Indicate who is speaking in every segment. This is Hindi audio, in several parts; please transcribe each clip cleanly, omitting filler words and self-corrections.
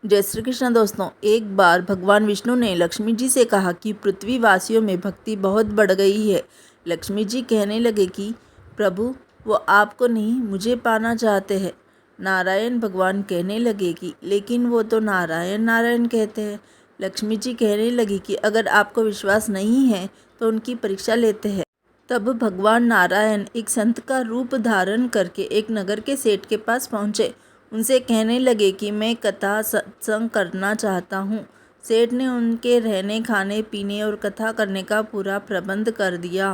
Speaker 1: जय श्री कृष्ण दोस्तों। एक बार भगवान विष्णु ने लक्ष्मी जी से कहा कि पृथ्वी वासियों में भक्ति बहुत बढ़ गई है। लक्ष्मी जी कहने लगे कि प्रभु, वो आपको नहीं मुझे पाना चाहते हैं। नारायण भगवान कहने लगे कि लेकिन वो तो नारायण नारायण कहते हैं। लक्ष्मी जी कहने लगी कि अगर आपको विश्वास नहीं है तो उनकी परीक्षा लेते हैं। तब भगवान नारायण एक संत का रूप धारण करके एक नगर के सेठ के पास पहुँचे। उनसे कहने लगे कि मैं कथा सत्संग करना चाहता हूँ। सेठ ने उनके रहने खाने पीने और कथा करने का पूरा प्रबंध कर दिया।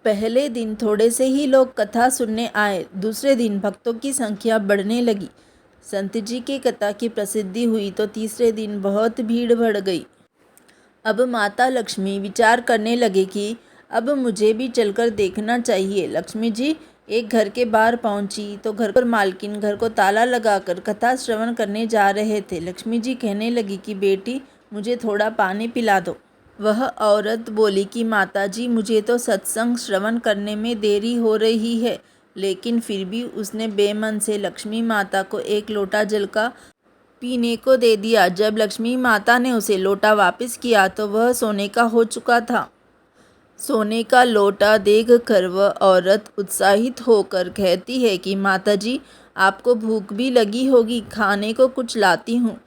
Speaker 1: पहले दिन थोड़े से ही लोग कथा सुनने आए। दूसरे दिन भक्तों की संख्या बढ़ने लगी। संत जी की कथा की प्रसिद्धि हुई तो तीसरे दिन बहुत भीड़ बढ़ गई। अब माता लक्ष्मी विचार करने लगे कि अब मुझे भी चलकर देखना चाहिए। लक्ष्मी जी एक घर के बाहर पहुंची तो घर पर मालकिन घर को ताला लगाकर कथा श्रवण करने जा रहे थे। लक्ष्मी जी कहने लगी कि बेटी, मुझे थोड़ा पानी पिला दो। वह औरत बोली कि माता जी, मुझे तो सत्संग श्रवण करने में देरी हो रही है। लेकिन फिर भी उसने बेमन से लक्ष्मी माता को एक लोटा जल का पीने को दे दिया। जब लक्ष्मी माता ने उसे लोटा वापस किया तो वह सोने का हो चुका था। सोने का लोटा देखकर वह औरत उत्साहित होकर कहती है कि माताजी, आपको भूख भी लगी होगी, खाने को कुछ लाती हूँ।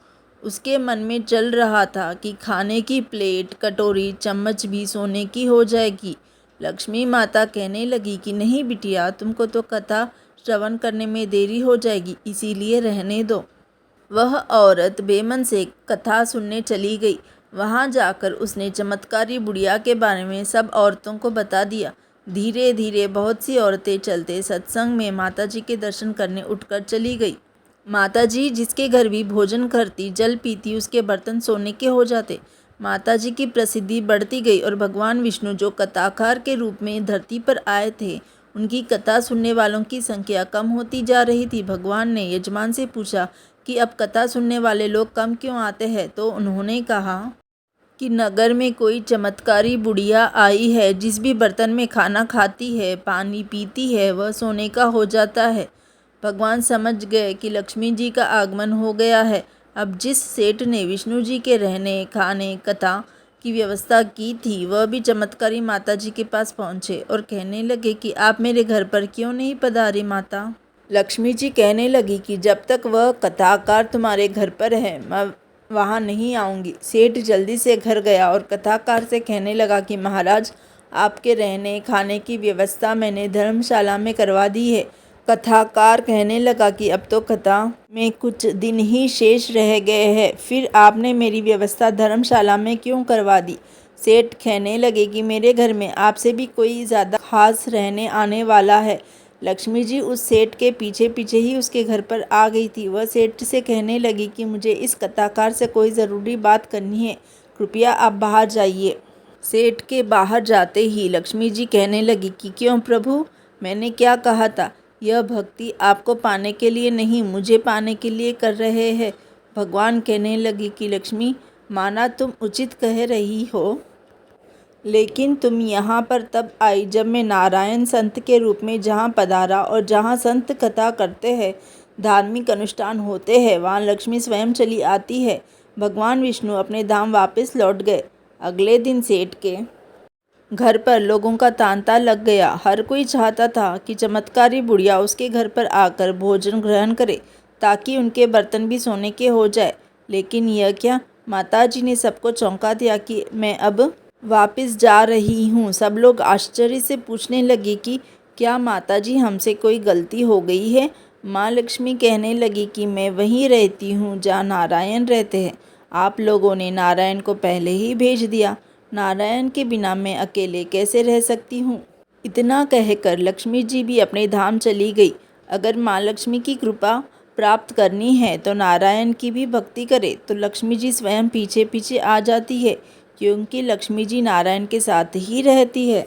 Speaker 1: उसके मन में चल रहा था कि खाने की प्लेट, कटोरी, चम्मच भी सोने की हो जाएगी। लक्ष्मी माता कहने लगी कि नहीं बिटिया, तुमको तो कथा श्रवण करने में देरी हो जाएगी, इसीलिए रहने दो। वह औरत बेमन से कथा सुनने चली गई। वहां जाकर उसने चमत्कारी बुढ़िया के बारे में सब औरतों को बता दिया। धीरे धीरे बहुत सी औरतें चलते सत्संग में माताजी के दर्शन करने उठकर चली गई। माताजी जिसके घर भी भोजन करती, जल पीती, उसके बर्तन सोने के हो जाते। माताजी की प्रसिद्धि बढ़ती गई और भगवान विष्णु जो कथाकार के रूप में धरती पर आए थे, उनकी कथा सुनने वालों की संख्या कम होती जा रही थी। भगवान ने यजमान से पूछा कि अब कथा सुनने वाले लोग कम क्यों आते हैं, तो उन्होंने कहा कि नगर में कोई चमत्कारी बुढ़िया आई है। जिस भी बर्तन में खाना खाती है, पानी पीती है, वह सोने का हो जाता है। भगवान समझ गए कि लक्ष्मी जी का आगमन हो गया है। अब जिस सेठ ने विष्णु जी के रहने खाने कथा की व्यवस्था की थी, वह भी चमत्कारी माता जी के पास पहुँचे और कहने लगे कि आप मेरे घर पर क्यों नहीं पधारी माता। लक्ष्मी जी कहने लगी कि जब तक वह कथाकार तुम्हारे घर पर है, मैं वहाँ नहीं आऊँगी। सेठ जल्दी से घर गया और कथाकार से कहने लगा कि महाराज, आपके रहने खाने की व्यवस्था मैंने धर्मशाला में करवा दी है। कथाकार कहने लगा कि अब तो कथा में कुछ दिन ही शेष रह गए हैं, फिर आपने मेरी व्यवस्था धर्मशाला में क्यों करवा दी। सेठ कहने लगे कि मेरे घर में आपसे भी कोई ज़्यादा खास रहने आने वाला है। लक्ष्मी जी उस सेठ के पीछे पीछे ही उसके घर पर आ गई थी। वह सेठ से कहने लगी कि मुझे इस कथाकार से कोई ज़रूरी बात करनी है, कृपया आप बाहर जाइए। सेठ के बाहर जाते ही लक्ष्मी जी कहने लगी कि क्यों प्रभु, मैंने क्या कहा था? यह भक्ति आपको पाने के लिए नहीं, मुझे पाने के लिए कर रहे हैं। भगवान कहने लगी कि लक्ष्मी, माना तुम उचित कह रही हो, लेकिन तुम यहाँ पर तब आई जब मैं नारायण संत के रूप में जहाँ पधारा, और जहाँ संत कथा करते हैं, धार्मिक अनुष्ठान होते हैं, वहाँ लक्ष्मी स्वयं चली आती है। भगवान विष्णु अपने धाम वापस लौट गए। अगले दिन सेठ के घर पर लोगों का तांता लग गया। हर कोई चाहता था कि चमत्कारी बुढ़िया उसके घर पर आकर भोजन ग्रहण करे, ताकि उनके बर्तन भी सोने के हो जाए। लेकिन यह क्या, माताजी ने सबको चौंका दिया कि मैं अब वापस जा रही हूँ। सब लोग आश्चर्य से पूछने लगे कि क्या माताजी, हमसे कोई गलती हो गई है। माँ लक्ष्मी कहने लगी कि मैं वहीं रहती हूँ जहाँ नारायण रहते हैं। आप लोगों ने नारायण को पहले ही भेज दिया। नारायण के बिना मैं अकेले कैसे रह सकती हूँ। इतना कहकर लक्ष्मी जी भी अपने धाम चली गई। अगर माँ लक्ष्मी की कृपा प्राप्त करनी है तो नारायण की भी भक्ति करे, तो लक्ष्मी जी स्वयं पीछे पीछे आ जाती है, क्योंकि लक्ष्मी जी नारायण के साथ ही रहती है।